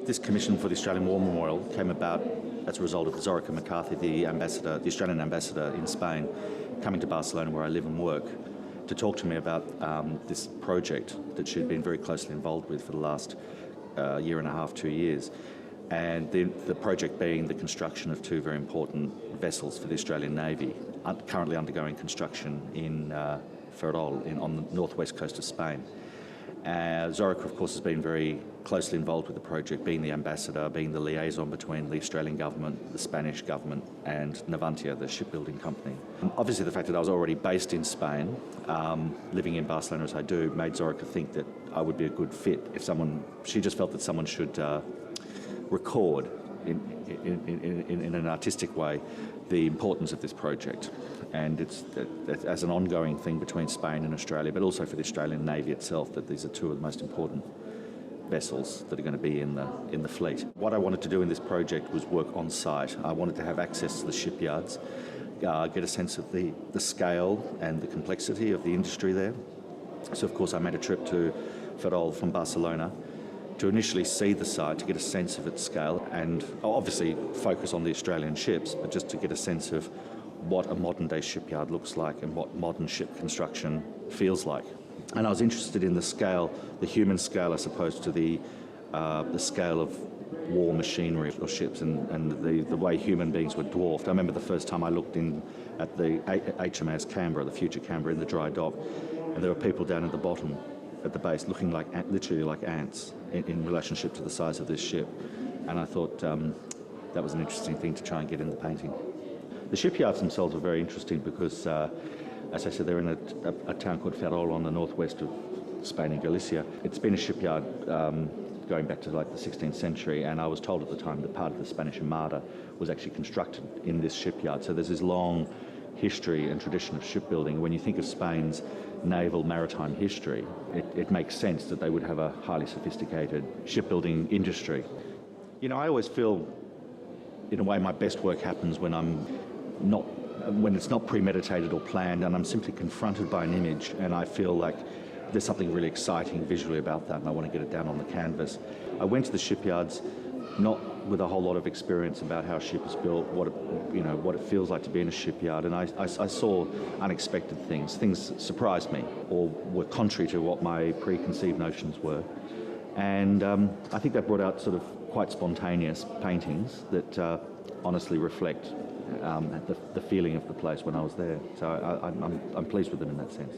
This commission for the Australian War Memorial came about as a result of Zorica McCarthy, the Australian ambassador in Spain, coming to Barcelona, where I live and work, to talk to me about this project that she'd been very closely involved with for the last year and a half, 2 years. And the project being the construction of two very important vessels for the Australian Navy, currently undergoing construction in Ferrol on the northwest coast of Spain. Zorica, of course, has been very closely involved with the project, being the ambassador, being the liaison between the Australian government, the Spanish government and Navantia, the shipbuilding company. Obviously the fact that I was already based in Spain, living in Barcelona as I do, made Zorica think that I would be a good fit if she just felt that someone should record in an artistic way the importance of this project. And it's as an ongoing thing between Spain and Australia, but also for the Australian Navy itself, that these are two of the most important vessels that are going to be in the fleet. What I wanted to do in this project was work on site. I wanted to have access to the shipyards, get a sense of the scale and the complexity of the industry there. So of course I made a trip to Ferrol from Barcelona to initially see the site, to get a sense of its scale, and obviously focus on the Australian ships, but just to get a sense of what a modern day shipyard looks like and what modern ship construction feels like. And I was interested in the scale, the human scale, I suppose, to the scale of war machinery or ships, and the way human beings were dwarfed. I remember the first time I looked in at the HMAS Canberra, the future Canberra, in the dry dock, and there were people down at the bottom, at the base, looking like literally like ants in relationship to the size of this ship. And I thought that was an interesting thing to try and get in the painting. The shipyards themselves are very interesting because, as I said, they're in a town called Ferrol on the northwest of Spain in Galicia. It's been a shipyard going back to like the 16th century, and I was told at the time that part of the Spanish Armada was actually constructed in this shipyard. So there's this long history and tradition of shipbuilding. When you think of Spain's naval maritime history, it makes sense that they would have a highly sophisticated shipbuilding industry. You know, I always feel, in a way, my best work happens when it's not premeditated or planned, and I'm simply confronted by an image and I feel like there's something really exciting visually about that, and I want to get it down on the canvas. I went to the shipyards not with a whole lot of experience about how a ship is built, what it feels like to be in a shipyard, and I saw unexpected things. Things surprised me or were contrary to what my preconceived notions were. And I think that brought out sort of quite spontaneous paintings that honestly reflect the feeling of the place when I was there. So I'm pleased with them in that sense.